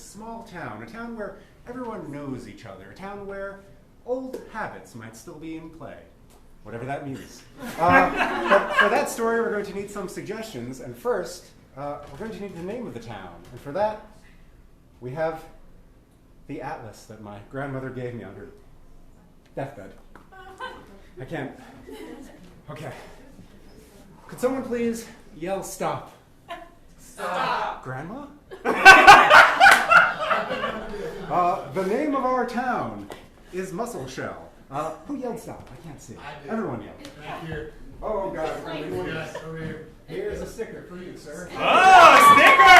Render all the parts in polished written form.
small town, a town where everyone knows each other, a town where old habits might still be in play, whatever that means. But for that story, we're going to need some suggestions, and first, we're going to need the name of the town, and for that, we have the atlas that my grandmother gave me on her deathbed. I can't. Okay. Could someone please yell stop? Stop! Grandma? The name of our town is Muscle Shell. Who yelled stop? I can't see. I did. Everyone yelled. Thank you. Oh, God. Yes, over here. Here's a sticker for you, sir. Oh, sticker!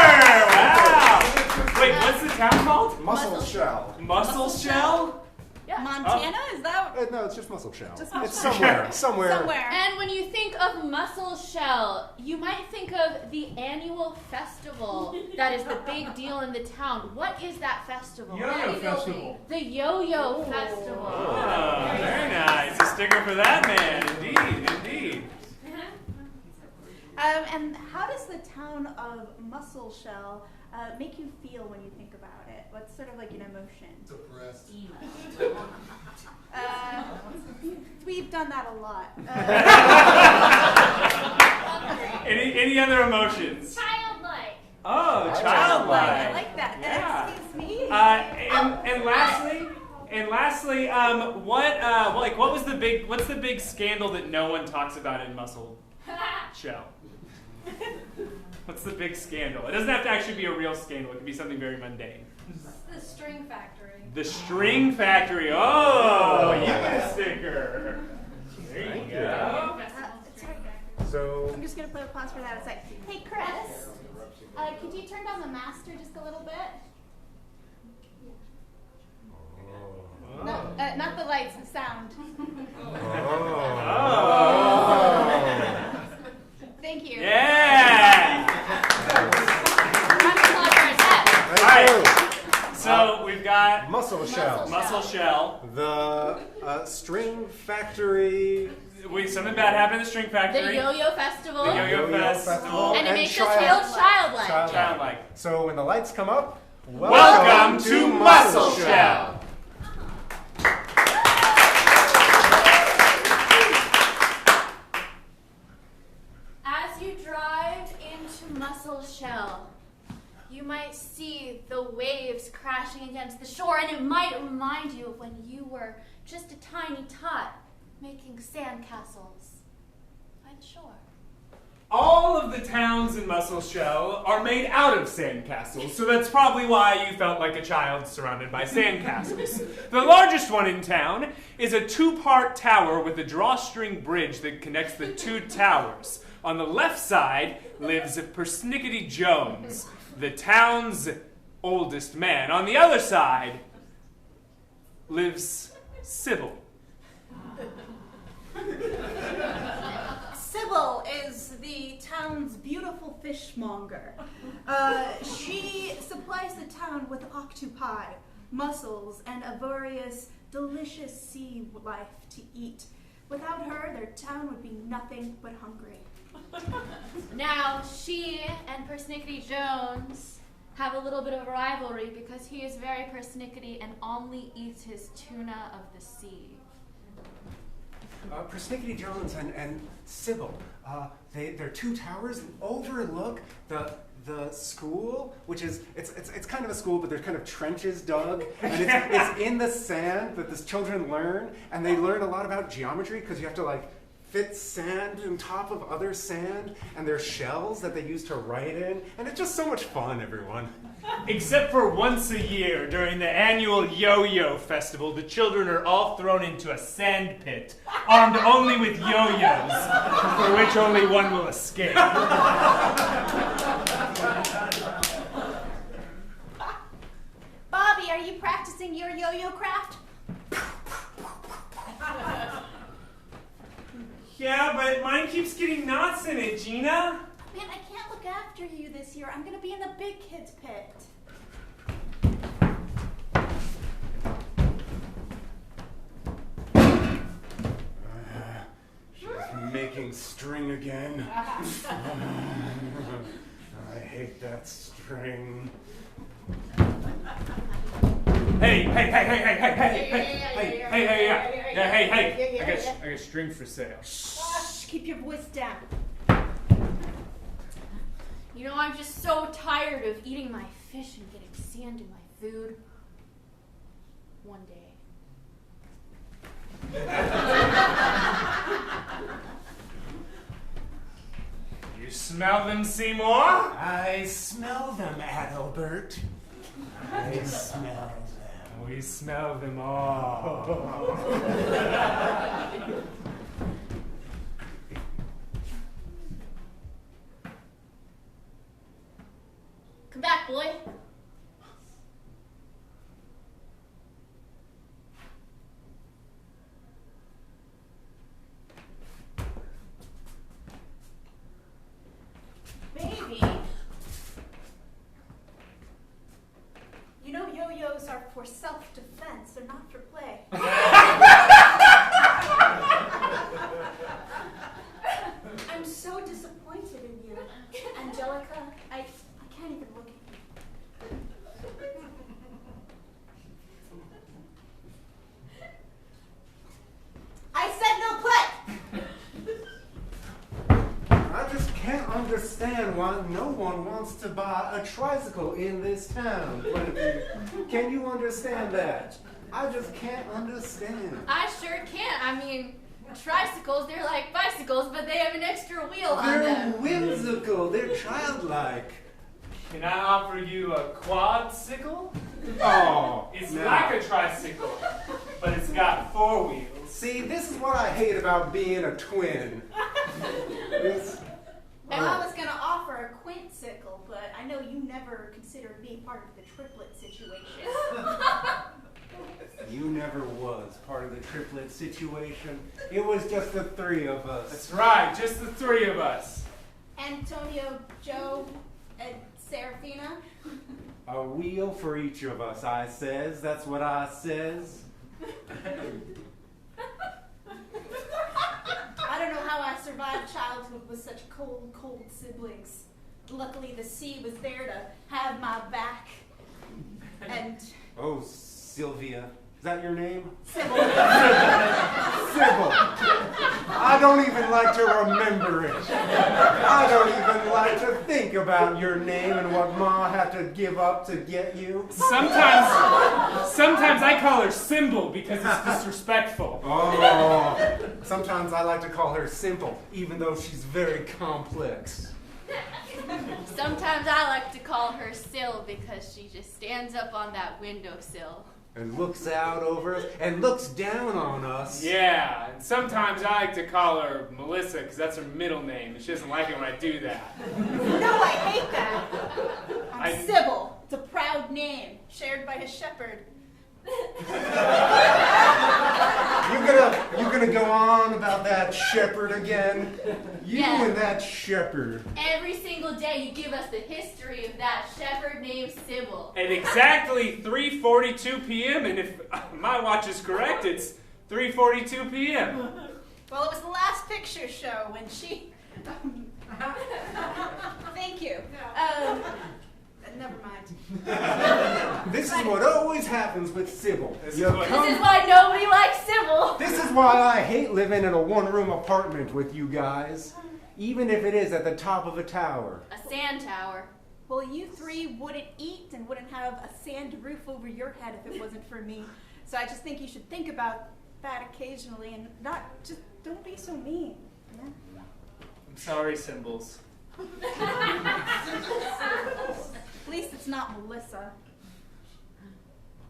Wow! Wait, what's the town called? Muscle Shell. Muscle Shell? Yeah. Montana? Is that? No, it's just Muscle Shell. Just It's Muscle somewhere. Somewhere. And when you think of Muscle Shell, you might think of the annual festival that is the big deal in the town. What is that festival? Yo-Yo Festival. The Yo-Yo Festival. Oh, very nice. A sticker for that man. Indeed, indeed. And how does the town of Muscle Shell make you feel when you think about it? What's sort of like an emotion? Depressed. We've done that a lot. Any other emotions? Childlike. Oh, I childlike. like that. Yeah. Excuse me. And lastly, what's the big scandal that no one talks about in Muscle Shell? What's the big scandal? It doesn't have to actually be a real scandal. It could be something very mundane. The String Factory. The String Factory. Oh, you get a sticker. There you go. So, I'm just going to play a pause for that. It's like, hey, Chris, could you turn down the master just a little bit? No, not the lights, the sound. Thank you. Yeah. All right. So we've got Muscle Shell. Muscle Shell. The String Factory. Wait, something bad happened at the String Factory. The Yo-Yo Festival. The Yo-Yo Festival. And it makes us child- feel childlike. Childlike. So when the lights come up, Welcome to Muscle Shell. As you drive into Muscle Shell, you might see the waves crashing against the shore, and it might remind you of when you were just a tiny tot making sandcastles by the shore. All of the towns in Muscle Shell are made out of sandcastles, so that's probably why you felt like a child surrounded by sandcastles. The largest one in town is a two-part tower with a drawstring bridge that connects the two towers. On the left side lives Persnickety Jones, the town's oldest man. On the other side lives Sybil. Sybil is the town's beautiful fishmonger. She supplies the town with octopi, mussels, and a various delicious sea life to eat. Without her, their town would be nothing but hungry. Now, she and Persnickety Jones have a little bit of a rivalry because he is very persnickety and only eats his tuna of the sea. Persnickety Jones and Sybil, they're two towers that overlook the school, which is it's kind of a school, but there's kind of trenches dug, and it's in the sand that the children learn, and they learn a lot about geometry because you have to like fit sand on top of other sand, and there's shells that they use to write in, and it's just so much fun, everyone. Except for once a year during the annual Yo-Yo Festival, the children are all thrown into a sand pit, armed only with yo-yos, for which only one will escape. Bobby, are you practicing your yo-yo craft? Yeah, but mine keeps getting knots in it, Gina. Man, I can't look after you this year. I'm gonna be in the big kids pit. She's making string again. I hate that string. I got string for sale. Shh, keep your voice down. You know, I'm just so tired of eating my fish and getting sand in my food. One day. You smell them, Seymour? I smell them, Adalbert. I smell them. We smell them all. Come back, boy. Baby. You know yo-yos are for self-defense, they're not for play. I'm so disappointed in you. Angelica, I can't even look at you. I said no play! I just can't understand why no one wants to buy a tricycle in this town. Can you understand that? I just can't understand. I sure can't. I mean, tricycles, they're like bicycles, but they have an extra wheel on They're them. whimsical. They're childlike. Can I offer you a quadcycle? Oh, It's no. like a tricycle, but it's got 4 wheels. See, this is what I hate about being a twin. It's- And I was going to offer a quintsicle, but I know you never considered me part of the triplet situation. You never was part of the triplet situation. It was just the three of us. That's right, just the 3 of us. Antonio, Joe, and Serafina. A wheel for each of us, I says. That's what I says. I don't know how I survived childhood with such cold, cold siblings. Luckily, the sea was there to have my back. And Oh, Sylvia. Is that your name? Sybil. Sybil. I don't even like to remember it. I don't even like to think about your name and what Ma had to give up to get you. Sometimes I call her Symbol because it's disrespectful. Oh, sometimes I like to call her Simple, even though she's very complex. Sometimes I like to call her Sill because she just stands up on that windowsill. And looks out over us and looks down on us. Yeah, and sometimes I like to call her Melissa because that's her middle name, and she doesn't like it when I do that. No, I hate that. I'm I- Sybil. It's a proud name, shared by a shepherd. You gonna go on about that shepherd again? You Yeah. and that shepherd. Every single day you give us the history of that shepherd named Sybil. At exactly 3:42 p.m., and if my watch is correct, it's 3:42 p.m. Well, it was the last picture show when she... Thank you. Never mind. This is what always happens with Sybil. This is You what- come- This is why nobody likes Sybil. This is why I hate living in a one-room apartment with you guys, even if it is at the top of a tower. A sand tower. Well, you three wouldn't eat and wouldn't have a sand roof over your head if it wasn't for me. So I just think you should think about that occasionally and don't be so mean. Yeah? I'm sorry, Symbols. At least it's not Melissa.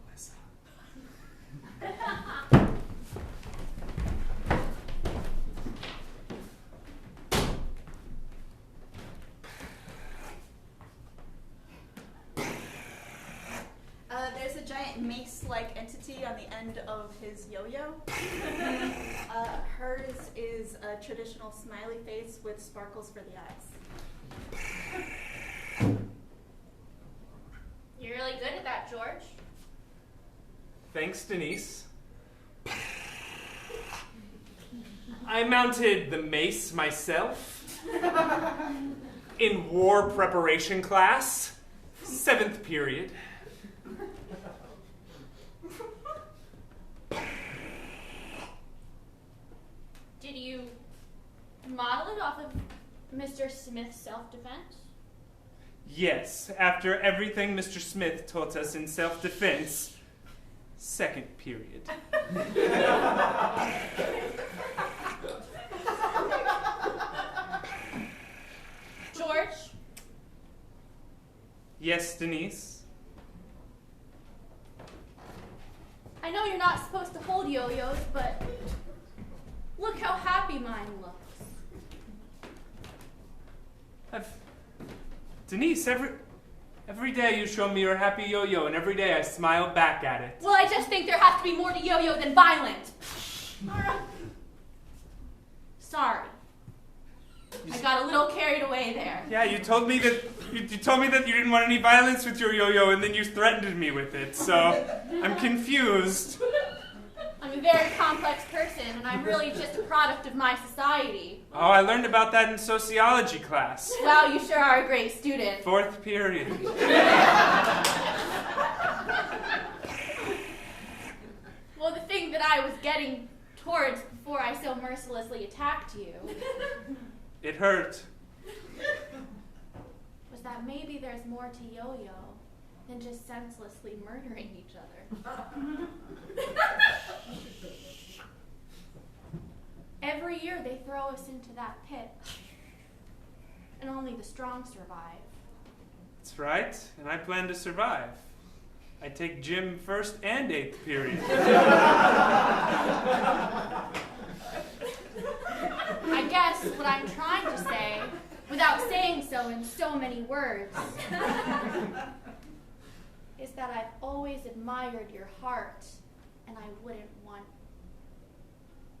Melissa. There's a giant mace-like entity on the end of his yo-yo. Hers is a traditional smiley face with sparkles for the eyes. You're really good at that, George. Thanks, Denise. I mounted the mace myself in war preparation class, 7th period. Did you model it off of Mr. Smith's self-defense? Yes, after everything Mr. Smith taught us in self-defense, second period. George? Yes, Denise? I know you're not supposed to hold yo-yos, but look how happy mine looks. Denise, every day you show me your happy yo-yo, and every day I smile back at it. Well, I just think there has to be more to yo-yo than violent. Sorry. I got a little carried away there. Yeah, you told me that you told me that you didn't want any violence with your yo-yo, and then you threatened me with it. So I'm confused. I'm a very complex person, and I'm really just a product of my society. Oh, I learned about that in sociology class. Wow, you sure are a great student. Fourth period. Well, the thing that I was getting towards before I so mercilessly attacked you It hurt. was that maybe there's more to yo-yo than just senselessly murdering each other. Every year they throw us into that pit, and only the strong survive. That's right, and I plan to survive. I take gym first and 8th period. I guess what I'm trying to say, without saying so in so many words, is that I've always admired your heart, and I wouldn't want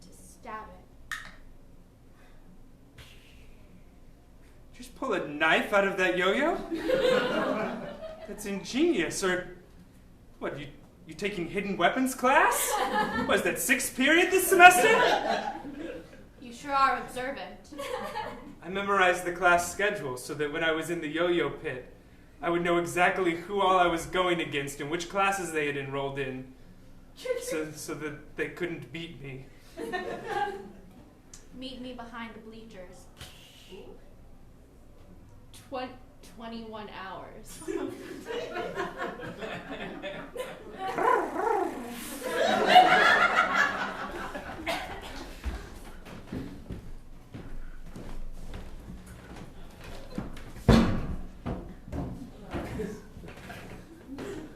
to stab it. Just pull a knife out of that yo-yo? That's ingenious. Or what, you taking hidden weapons class? Was that 6th period this semester? You sure are observant. I memorized the class schedule so that when I was in the yo-yo pit, I would know exactly who all I was going against and which classes they had enrolled in, so that they couldn't beat me. Meet me behind the bleachers. 21 hours.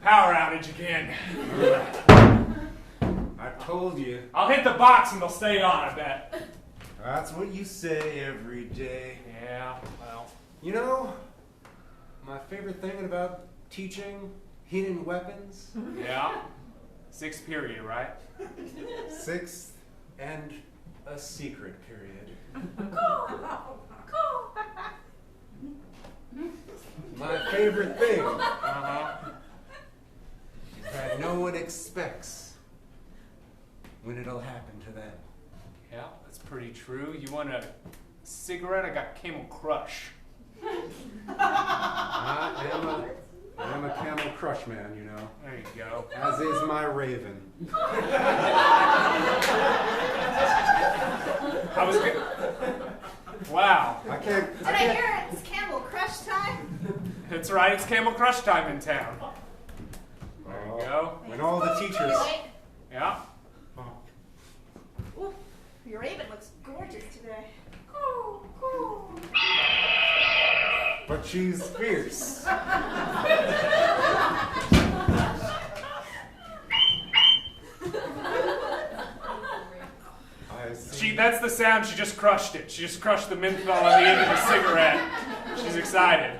Power outage again. I told you. I'll hit the box and they'll stay on, I bet. That's what you say every day. Yeah, well. You know, my favorite thing about teaching hidden weapons? Yeah. 6th period, right? 6th and a secret period. My favorite thing Uh-huh. is that no one expects when it'll happen to them. Yeah, that's pretty true. You want a cigarette? I got Camel Crush. I am a Camel Crush man, you know. There you go. As is my Raven. I was good. Wow. Did I hear it's Camel Crush time? That's right, it's Camel Crush time in town. There you go. When all the teachers. Yeah. Ooh, your Raven looks gorgeous today. But she's fierce. That's the sound. She just crushed it. She just crushed the menthol on the end of the cigarette. She's excited.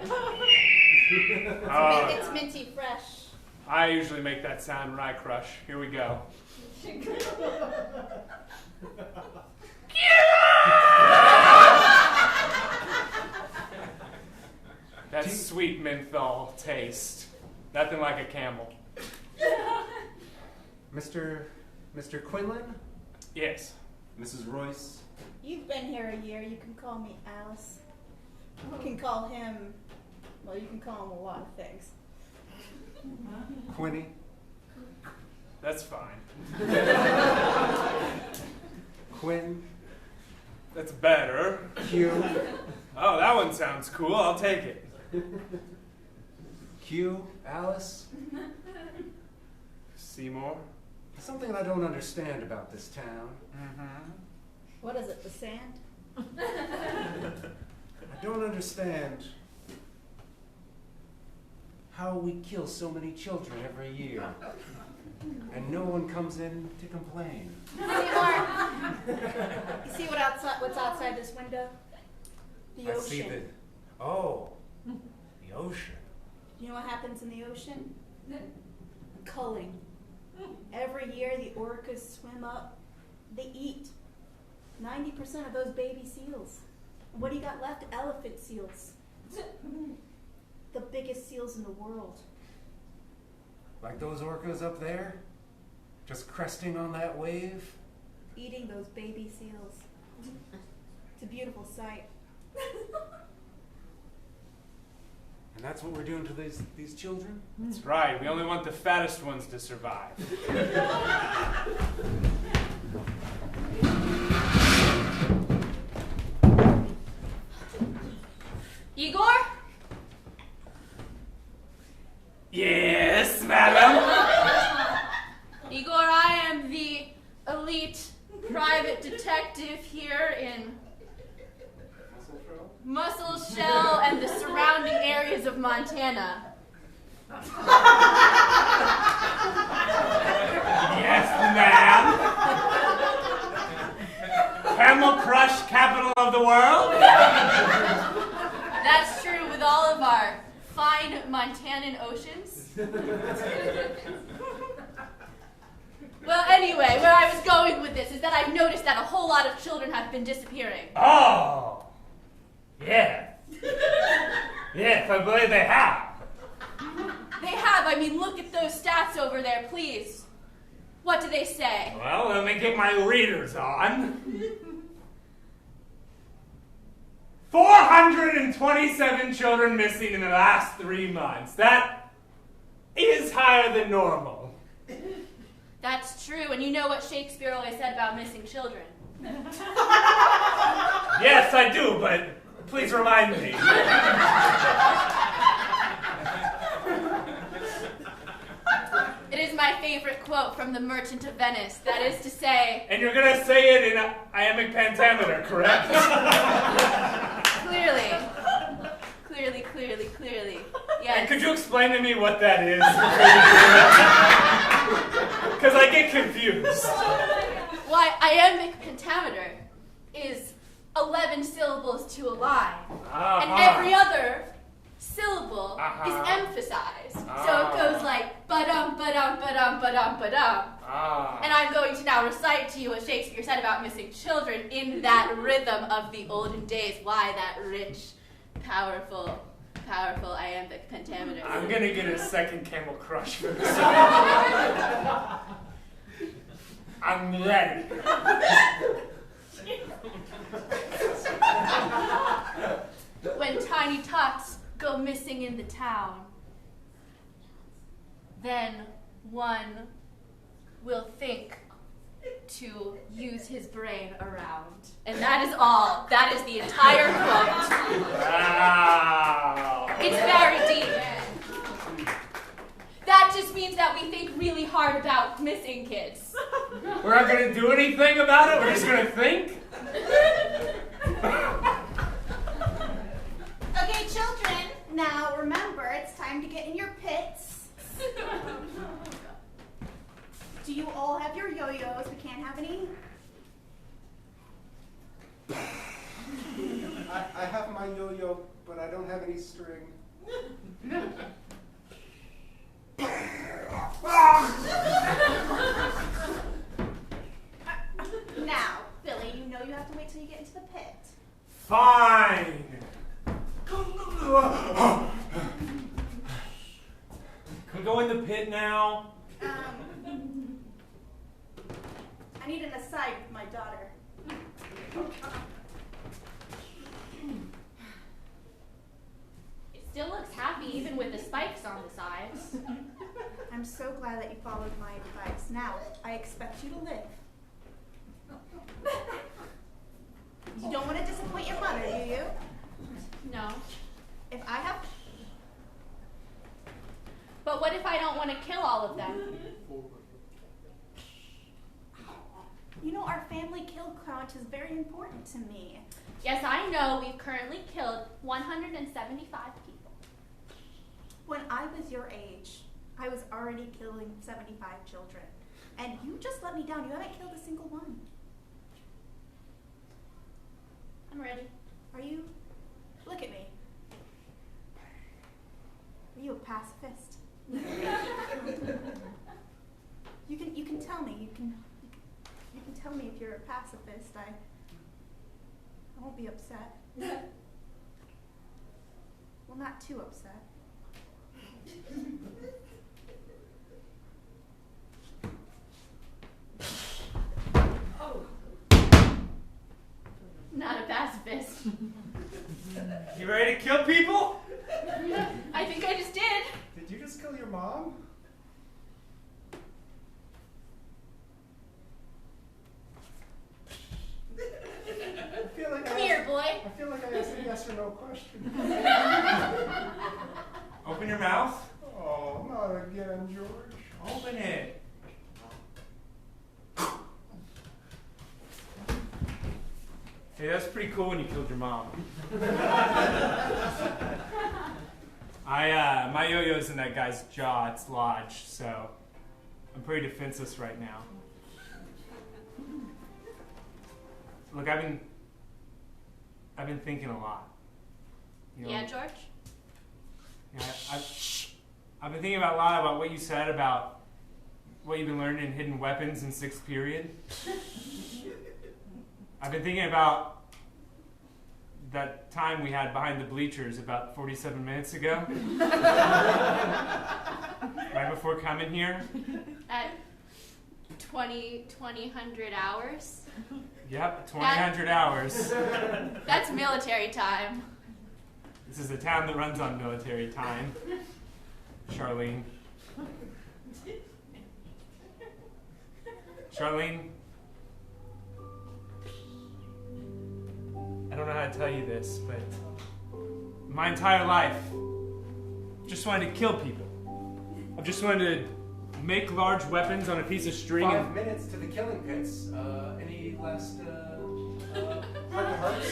It's minty fresh. I usually make that sound when I crush. Here we go. That sweet menthol taste. Nothing like a Camel. Mr. Quinlan? Yes. Mrs. Royce? You've been here a year. You can call me Alice. You can call him, well, you can call him a lot of things. Quinny? That's fine. Quinn? better. Q. Oh, that one sounds cool. I'll take it. Q, Alice. Seymour? Something I don't understand about this town. What is it, the sand? I don't understand how we kill so many children every year. And no one comes in to complain. Seymour, you see what's outside this window? The I ocean. see the ocean. You know what happens in the ocean? Culling. Every year the orcas swim up. They eat 90% of those baby seals. What do you got left? Elephant seals. The biggest seals in the world. Like those orcas up there? Just cresting on that wave? Eating those baby seals. It's a beautiful sight. And that's what we're doing to these children? That's right. We only want the fattest ones to survive. Igor? Yes, madam. Igor, I am the elite private detective here in Muscle Shell and the surrounding areas of Montana. Yes, ma'am. Camel Crush, capital of the world? That's true with all of our fine Montanan oceans. Well, anyway, where I was going with this is that I've noticed that a whole lot of children have been disappearing. Oh. Yeah. Yes, I believe they have. They have. I mean, look at those stats over there, please. What do they say? Well, let me get my readers on. 427 children missing in the last 3 months. That is higher than normal. That's true, and you know what Shakespeare always said about missing children. Yes, I do, but please remind me. It is my favorite quote from The Merchant of Venice. That is to say, And you're gonna say it in iambic pentameter, correct? clearly. And Yes. could you explain to me what that is? Because I get confused. Why, iambic pentameter is 11 syllables to a line. And every other syllable is emphasized. So it goes like ba-dum, ba-dum, ba-dum, ba-dum, ba-dum. And I'm going to now recite to you what Shakespeare said about missing children in that rhythm of the olden days. Why that rich, powerful iambic pentameter. I'm gonna get a second Camel Crush for this. I'm ready. When tiny tots go missing in the town, then one will think to use his brain around. And that is all. That is the entire quote. Wow. It's very deep. That just means that we think really hard about missing kids. We're not gonna do anything about it? We're just gonna think? Okay, children, now remember, it's time to get in your pits. Do you all have your yo-yos? We can't have any. I have my yo-yo, but I don't have any string. Now, Billy, you know you have to wait till you get into the pit. Fine. Can we go in the pit now? I need an aside with my daughter. It still looks happy even with the spikes on the sides. I'm so glad that you followed my advice. Now, I expect you to live. You don't want to disappoint your mother, do you? No. If I have... But what if I don't want to kill all of them? You know, our family kill count is very important to me. Yes, I know we've currently killed 175 people. When I was your age, I was already killing 75 children. And you just let me down. You haven't killed a single one. I'm ready. Are you? Look at me. Are you a pacifist? You can tell me. You can tell me if you're a pacifist. I won't be upset. Well, not too upset. Not a pacifist. You ready to kill people? I think I just did. Did you just kill your mom? I feel like Come here, boy. I feel like I asked a yes or no question. Open your mouth. Oh, not again, George. Open it. Hey, that's pretty cool when you killed your mom. My yo-yo's in that guy's jaw. It's lodged, so I'm pretty defenseless right now. Look, I've been thinking a lot. You know, Yeah, George? yeah, I've been thinking about a lot about what you said about what you've been learning in hidden weapons in 6th period. I've been thinking about that time we had behind the bleachers about 47 minutes ago. Right before coming here. At 2,100 hours? Yep, 2,100 hours. That's military time. This is a town that runs on military time. Charlene. Charlene, I don't know how to tell you this, but my entire life, I've just wanted to kill people. I've just wanted to make large weapons on a piece of string. 5 minutes to the killing pits. Any last heart-to-hearts?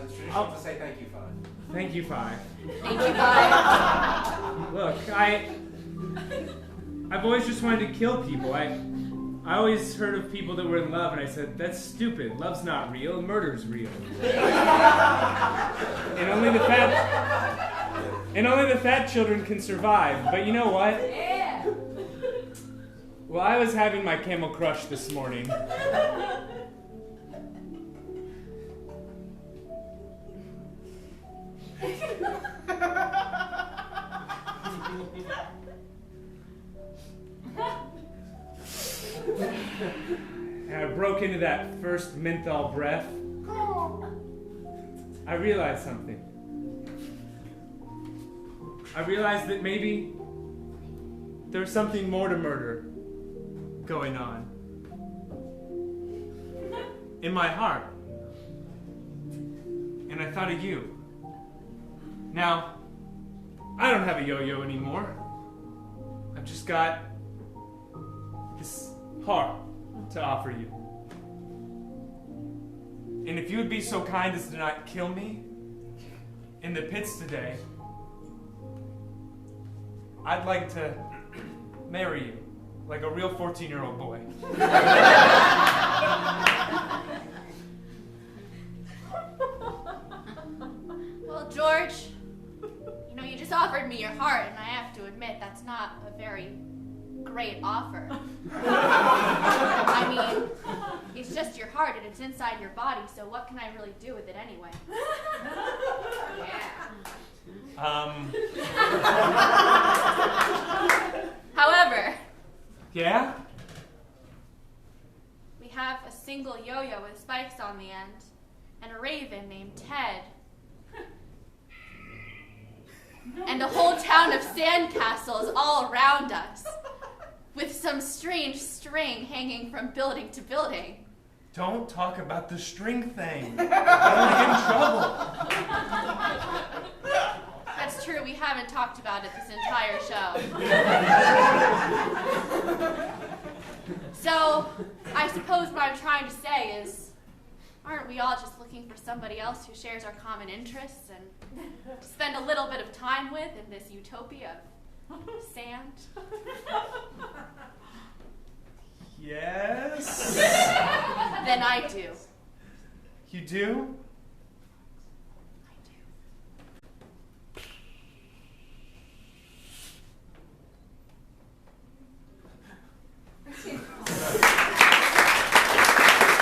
It's traditional to say thank you, Five. Thank you, Five. Thank you, bye. Look, I've always just wanted to kill people. I always heard of people that were in love, and I said, that's stupid. Love's not real. Murder's real. and only the fat children can survive. But you know what? Yeah. Well, I was having my Camel Crush this morning. And I broke into that first menthol breath. I realized something. I realized that maybe there's something more to murder going on in my heart. And I thought of you. Now, I don't have a yo-yo anymore. I've just got this heart to offer you. And if you would be so kind as to not kill me in the pits today, I'd like to marry you like a real 14-year-old boy. Well, George, you know, you just offered me your heart, and I have to admit that's not a very great offer. I mean, it's just your heart and it's inside your body, so what can I really do with it anyway? However, Yeah? we have a single yo-yo with spikes on the end, and a raven named Ted. And a whole town of sandcastles all around us, with some strange string hanging from building to building. Don't talk about the string thing. I'll get in trouble. That's true, we haven't talked about it this entire show. So, I suppose what I'm trying to say is, aren't we all just looking for somebody else who shares our common interests and to spend a little bit of time with in this utopia of sand? Yes. Then I do. You do?